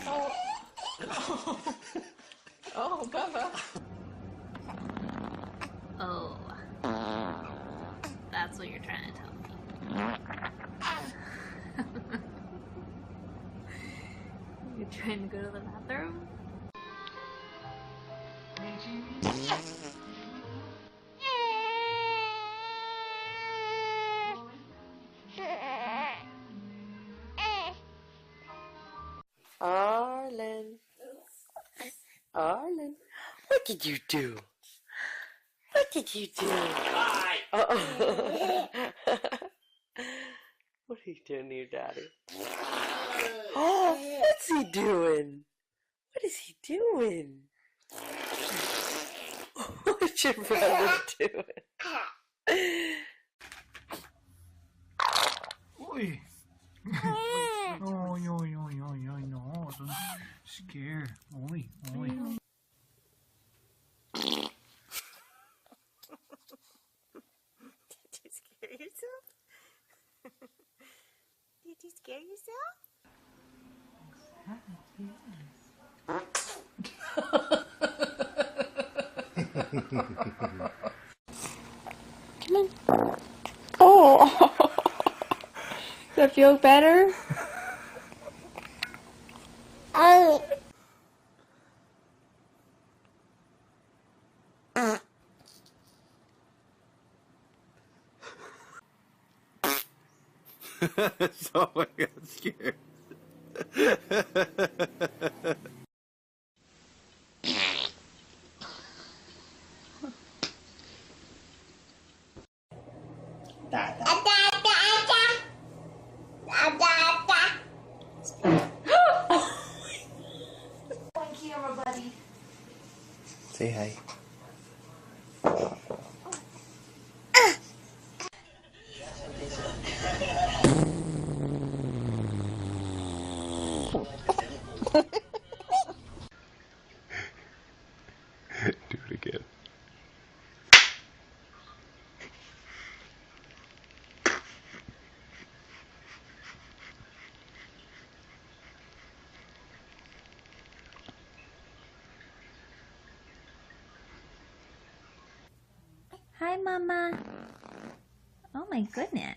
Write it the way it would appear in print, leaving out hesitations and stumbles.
Oh. Oh, Bubba. Oh. That's what you're trying to tell me. You're trying to go to the bathroom? Arlen. Arlen. What did you do? What did you do? Uh-oh. What are you doing to your daddy? Oh, what's he doing? What is he doing? What's your brother doing? Oi. Oi, oi, oi, oi, oi, no, don't scare. Oi, oi. Did you scare yourself? Did you scare yourself? Come on. Oh! Does that feel better? Oh! So I got scared. Say hi. Do it again. Hi, Mama. Oh my goodness.